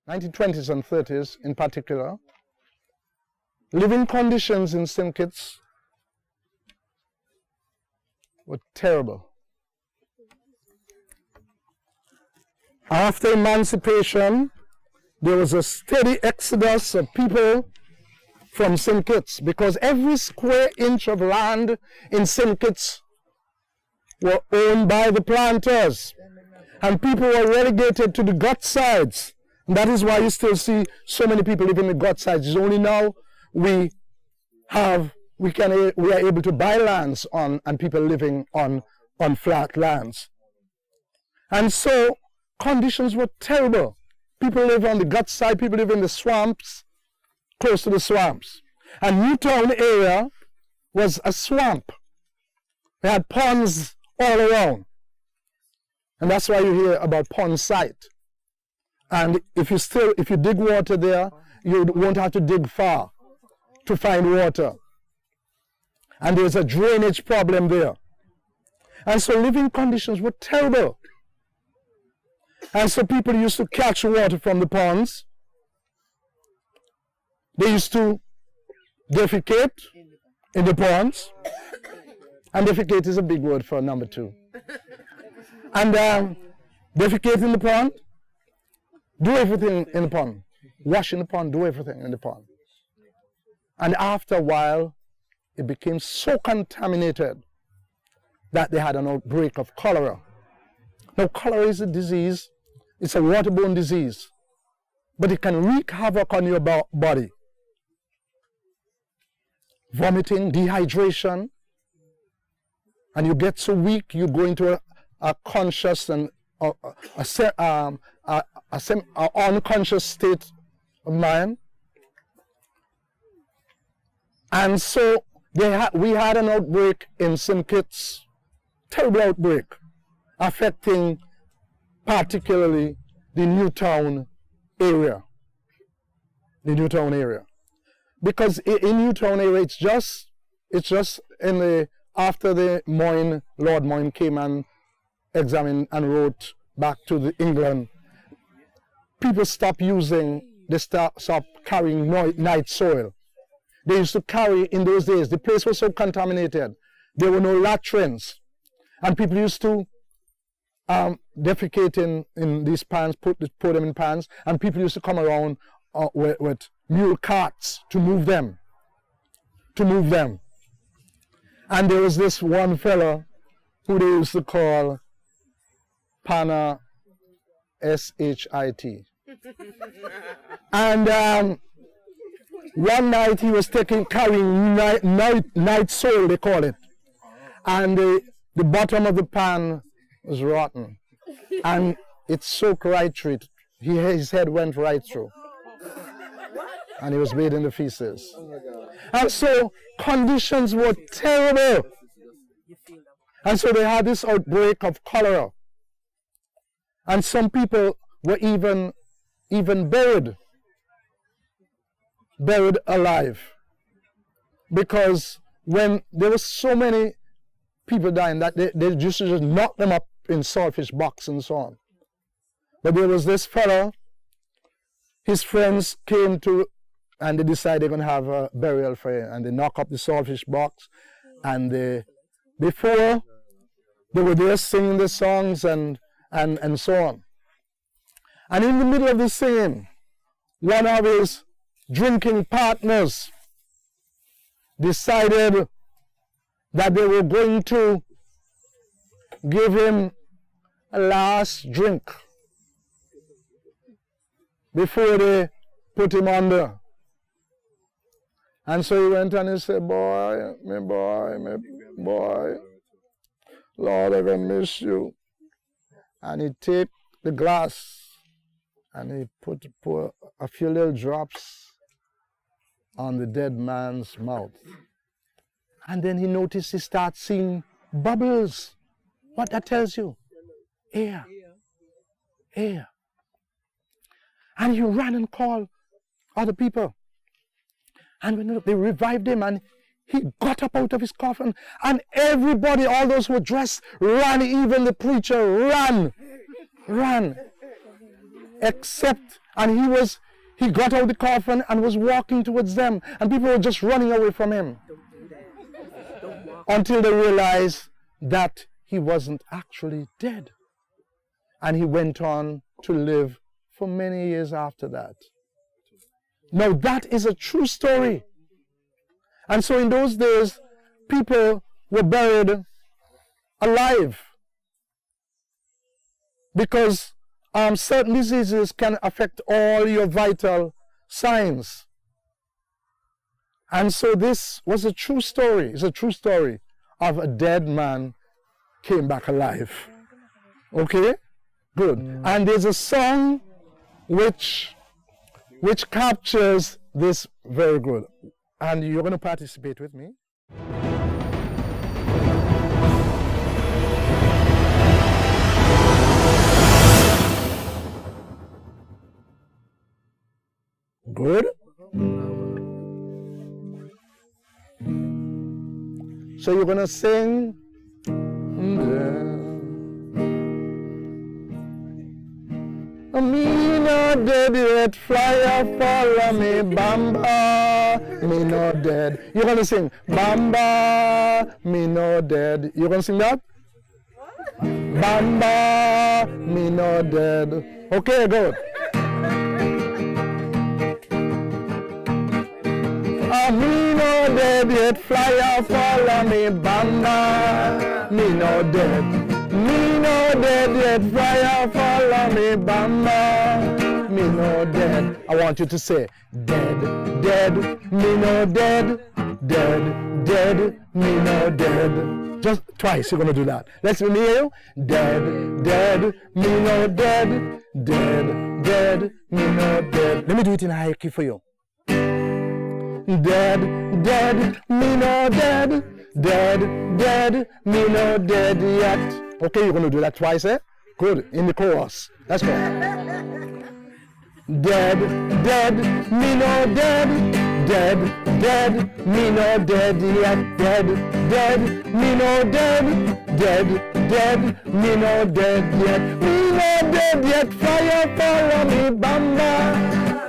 1920s and 30s in particular, living conditions in St. Kitts were terrible. After emancipation, there was a steady exodus of people from St. Kitts because every square inch of land in St. Kitts were owned by the planters, and people were relegated to the gut sides. And that is why you still see so many people living in the gut sides. It's only now we are able to buy lands and people living on flat lands. And so conditions were terrible. People live on the gut side, people live in the swamps, close to the swamps. And Newtown area was a swamp. They had ponds all around. And that's why you hear about pond site. And if you dig water there, you won't have to dig far to find water. And there's a drainage problem there. And so living conditions were terrible. And so people used to catch water from the ponds. They used to defecate in the ponds. And defecate is a big word for number 2. And defecate in the pond, do everything in the pond. Wash in the pond, do everything in the pond. And after a while, it became so contaminated that they had an outbreak of cholera. Now, cholera is a disease. It's a waterborne disease. But it can wreak havoc on your body. Vomiting, dehydration. And you get so weak, you go into a conscious and unconscious state of mind. And so we had an outbreak in St. Kitts, terrible outbreak, affecting particularly the Newtown area. The Newtown area. Because in Newtown area, it's just in the, after the Lord Moyne came and examined and wrote back to England, people stopped carrying night soil. They used to carry, in those days, the place was so contaminated, there were no latrines. And people used to defecate in these pans, put them in pans, and people used to come around with mule carts to move them. And there was this one fellow who they used to call Pana S-H-I-T. And one night he was carrying night soil, they call it. And the bottom of the pan was rotten. And it soaked right through it. His head went right through. And he was bathed in the feces. And so conditions were terrible. And so they had this outbreak of cholera. And some people were even buried alive. Because when there were so many people dying that they just knocked them up in saltfish box and so on. But there was this fellow, his friends came to, and they decided they're going to have a burial for him. And they knock up the saltfish box. And before, they were there singing the songs and so on. And in the middle of the singing, one of his drinking partners decided that they were going to give him a last drink before they put him under. And so he went and he said, boy, Lord, I will miss you. And he took the glass and he put a few little drops on the dead man's mouth. And then he noticed he starts seeing bubbles. What that tells you? Air. Air. And he ran and called other people. And when they revived him, and he got up out of his coffin, and everybody, all those who were dressed, ran. Even the preacher ran. except, and he got out the coffin and was walking towards them, and people were just running away from him. Until they realized that he wasn't actually dead. And he went on to live for many years after that. Now that is a true story. And so in those days, people were buried alive. Because certain diseases can affect all your vital signs. And so this was a true story. It's a true story of a dead man came back alive. Okay? Good. And there's a song which captures this very good. And you're going to participate with me. Good. So you're going to sing. Me no dead yet, flyer follow me, bamba, me no dead. You're going to sing, bamba, me no dead. You're going to sing that? Bamba, me no dead. Okay, good. Me no dead yet, flyer follow me, bamba, me no dead. Me no dead yet, flyer follow me, bamba, me no dead. I want you to say, dead, dead, me no dead, dead, dead, me no dead. Just twice, you're going to do that. Let's hear you. Dead, dead, me no dead, dead, dead, me no dead. Let me do it in a high key for you. Dead, dead, me no dead, dead, dead, me no dead yet. Okay, you're going to do that twice, eh? Good, in the chorus. Let's go. Dead, dead, me no dead, dead, dead, me no dead yet. Dead, dead, me no dead, dead, dead, me no dead yet. Me no dead yet, fire follow me, bamba,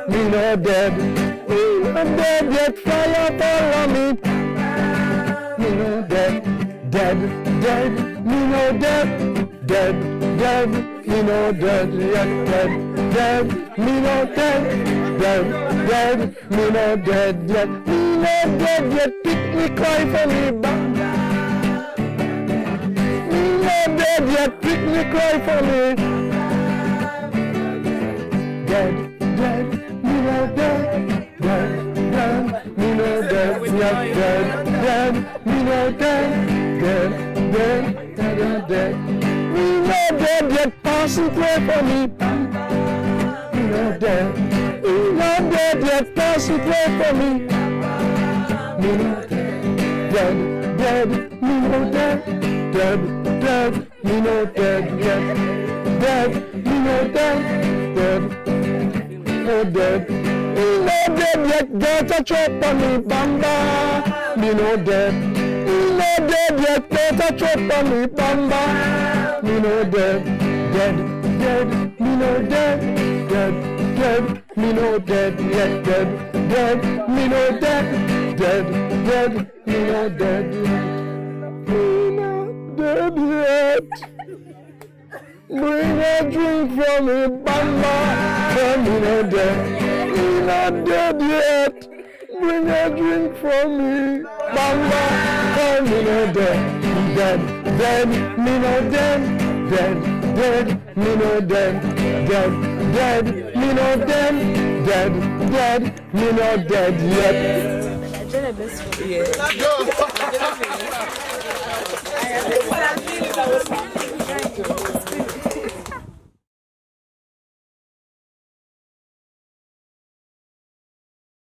me no dead. Me no dead yet, fire follow me. Me no dead, dead, dead, me no dead, dead, dead, me no dead yet, dead, dead, me no dead, dead, dead, me no dead yet. Me no dead yet, pick me, cry for me, bamba. Me no dead yet, pick me, cry for me. Dead, dead, me no dead. Dead, dead, me no dead yet, dead, dead, me no dead, dead, dead, dead, dead. Me no dead yet, pass and pray for me. Me no dead, me no dead yet, pass and pray for me. Me no dead, dead, me no dead, dead, dead, me no dead yet, dead, me no dead, dead, no dead. Me no dead yet, get a chop on me, bamba. Me no dead. Me no dead yet, get a chop on me, bamba. Me no dead, dead, dead. Me no dead, dead, dead. Me no dead yet, dead, dead. Me no dead, dead, dead. Me no dead yet. Me no dead yet. Bring a drink for me, bamba. Me no dead. Me not dead yet. Bring a drink for me, bamba. Me no dead, dead, dead. Me no dead, dead, dead. Me no dead, dead, dead. Me no dead, dead, dead. Me no dead yet. I did this for you.